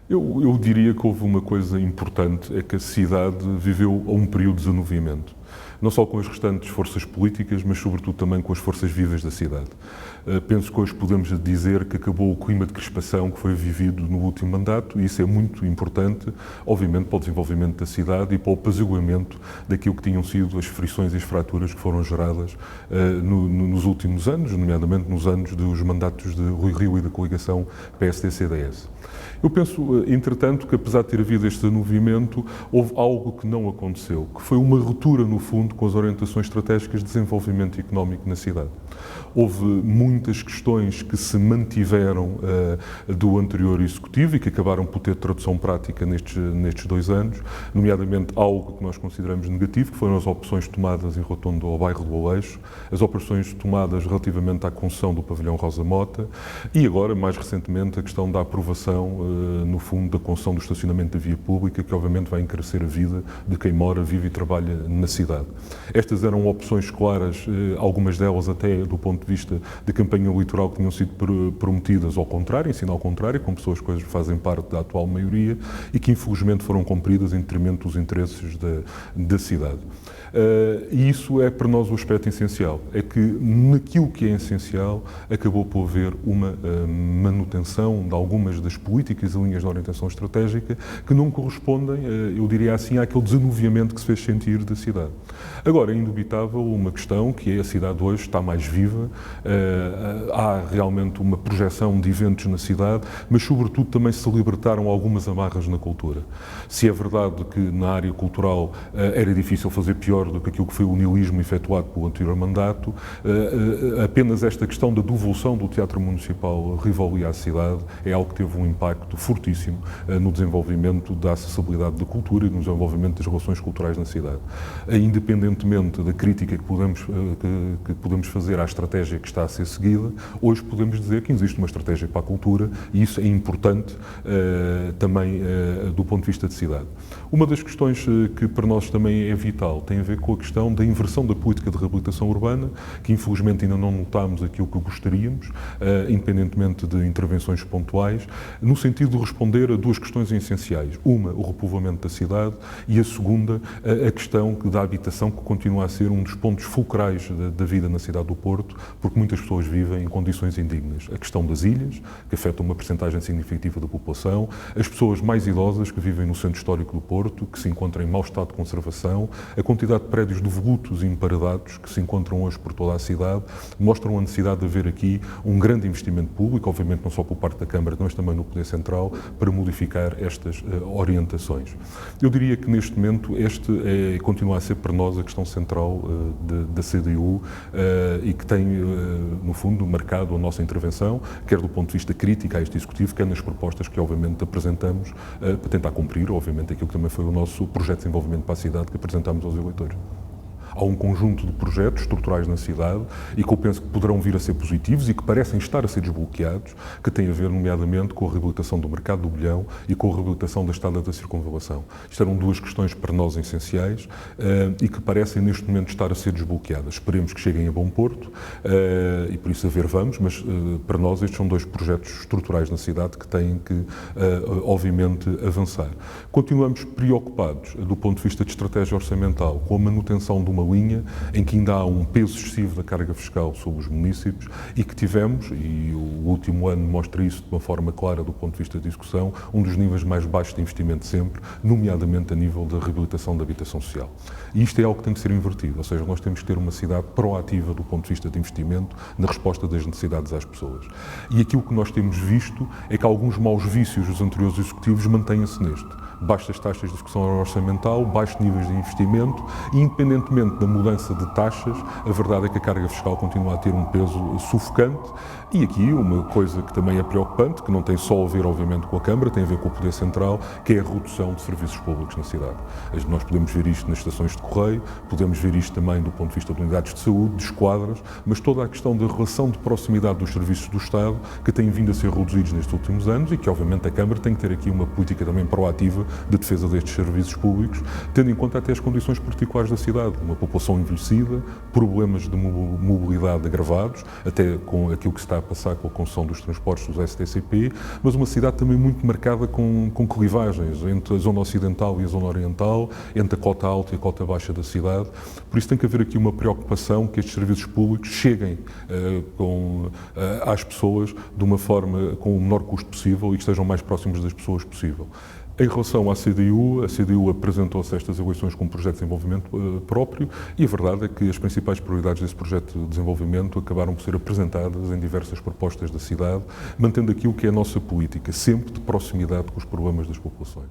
Eu diria que houve uma coisa importante, é que a cidade viveu a um período de desenvolvimento. Não só com as restantes forças políticas, mas sobretudo também com as forças vivas da cidade. Penso que hoje podemos dizer que acabou o clima de crispação que foi vivido no último mandato, e isso é muito importante, obviamente, para o desenvolvimento da cidade e para o apaziguamento daquilo que tinham sido as frições e as fraturas que foram geradas nos últimos anos, nomeadamente nos anos dos mandatos de Rui Rio e da coligação PSD-CDS. Eu penso, entretanto, que apesar de ter havido este desenvolvimento, houve algo que não aconteceu, que foi uma ruptura, no fundo, com as orientações estratégicas de desenvolvimento económico na cidade. Houve muitas questões que se mantiveram do anterior executivo e que acabaram por ter tradução prática nestes 2 anos, nomeadamente algo que nós consideramos negativo, que foram as opções tomadas em rotundo ao bairro do Aleixo, as opções tomadas relativamente à concessão do pavilhão Rosa Mota e agora, mais recentemente, a questão da aprovação, no fundo, da concessão do estacionamento da via pública, que obviamente vai encarecer a vida de quem mora, vive e trabalha na cidade. Estas eram opções claras, algumas delas até do ponto de vista da campanha eleitoral que tinham sido prometidas ao contrário, ensino ao contrário, com pessoas que hoje fazem parte da atual maioria e que infelizmente foram cumpridas em detrimento dos interesses da cidade. E isso é para nós o aspecto essencial, é que naquilo que é essencial acabou por haver uma manutenção de algumas das políticas e linhas de orientação estratégica que não correspondem, eu diria assim, àquele desanuviamento que se fez sentir da cidade. Agora, é indubitável uma questão que é a cidade hoje está mais viva, há realmente uma projeção de eventos na cidade, mas sobretudo também se libertaram algumas amarras na cultura. Se é verdade que na área cultural era difícil fazer pior do que aquilo que foi o niilismo efetuado pelo anterior mandato, apenas esta questão da devolução do Teatro Municipal Rivoli à cidade é algo que teve um impacto fortíssimo no desenvolvimento da acessibilidade da cultura e no desenvolvimento das relações culturais na cidade. Independentemente da crítica que podemos fazer à estratégia que está a ser seguida, hoje podemos dizer que existe uma estratégia para a cultura e isso é importante também do ponto de vista de cidade. Uma das questões que para nós também é vital tem a ver com a questão da inversão da política de reabilitação urbana, que infelizmente ainda não notámos aquilo que gostaríamos, independentemente de intervenções pontuais, no sentido de responder a 2 questões essenciais. Uma, o repovoamento da cidade e a segunda, a questão da habitação, que continua a ser um dos pontos fulcrais da vida na cidade do Porto, porque muitas pessoas vivem em condições indignas. A questão das ilhas, que afeta uma percentagem significativa da população, as pessoas mais idosas que vivem no centro histórico do Porto, que se encontram em mau estado de conservação, a quantidade de prédios devolutos e emparedados que se encontram hoje por toda a cidade, mostram a necessidade de haver aqui um grande investimento público, obviamente não só por parte da Câmara, mas também no Poder Central, para modificar estas orientações. Eu diria que neste momento continua a ser para nós a questão central da CDU e que tem, no fundo, marcado a nossa intervenção, quer do ponto de vista crítico a este Executivo, quer nas propostas que obviamente apresentamos para tentar cumprir, obviamente, aquilo que também foi o nosso projeto de desenvolvimento para a cidade que apresentamos aos eleitores. Há um conjunto de projetos estruturais na cidade e que eu penso que poderão vir a ser positivos e que parecem estar a ser desbloqueados, que têm a ver, nomeadamente, com a reabilitação do mercado do bilhão e com a reabilitação da estrada da circunvalação. Isto eram 2 questões para nós essenciais e que parecem, neste momento, estar a ser desbloqueadas. Esperemos que cheguem a bom porto e, por isso, a ver vamos, mas para nós estes são 2 projetos estruturais na cidade que têm que, obviamente, avançar. Continuamos preocupados, do ponto de vista de estratégia orçamental, com a manutenção de uma linha em que ainda há um peso excessivo da carga fiscal sobre os municípios e que tivemos, e o último ano mostra isso de uma forma clara do ponto de vista de discussão, um dos níveis mais baixos de investimento sempre, nomeadamente a nível da reabilitação da habitação social. E isto é algo que tem de ser invertido, ou seja, nós temos que ter uma cidade proativa do ponto de vista de investimento na resposta das necessidades às pessoas. E aquilo que nós temos visto é que alguns maus vícios dos anteriores executivos mantêm-se neste. Baixas taxas de execução orçamental, baixos níveis de investimento e, independentemente da mudança de taxas, a verdade é que a carga fiscal continua a ter um peso sufocante. E aqui uma coisa que também é preocupante, que não tem só a ver, obviamente, com a Câmara, tem a ver com o Poder Central, que é a redução de serviços públicos na cidade. Nós podemos ver isto nas estações de correio, podemos ver isto também do ponto de vista de unidades de saúde, de esquadras, mas toda a questão da relação de proximidade dos serviços do Estado, que têm vindo a ser reduzidos nestes últimos anos e que, obviamente, a Câmara tem que ter aqui uma política também proativa de defesa destes serviços públicos, tendo em conta até as condições particulares da cidade, uma população envelhecida, problemas de mobilidade agravados, até com aquilo que se está está a passar com a construção dos transportes dos STCP, mas uma cidade também muito marcada com clivagens entre a zona ocidental e a zona oriental, entre a cota alta e a cota baixa da cidade. Por isso tem que haver aqui uma preocupação que estes serviços públicos cheguem às pessoas de uma forma com o menor custo possível e que estejam mais próximos das pessoas possível. Em relação à CDU, a CDU apresentou-se a estas eleições com um projeto de desenvolvimento próprio e a verdade é que as principais prioridades desse projeto de desenvolvimento acabaram por ser apresentadas em diversas propostas da cidade, mantendo aquilo que é a nossa política, sempre de proximidade com os problemas das populações.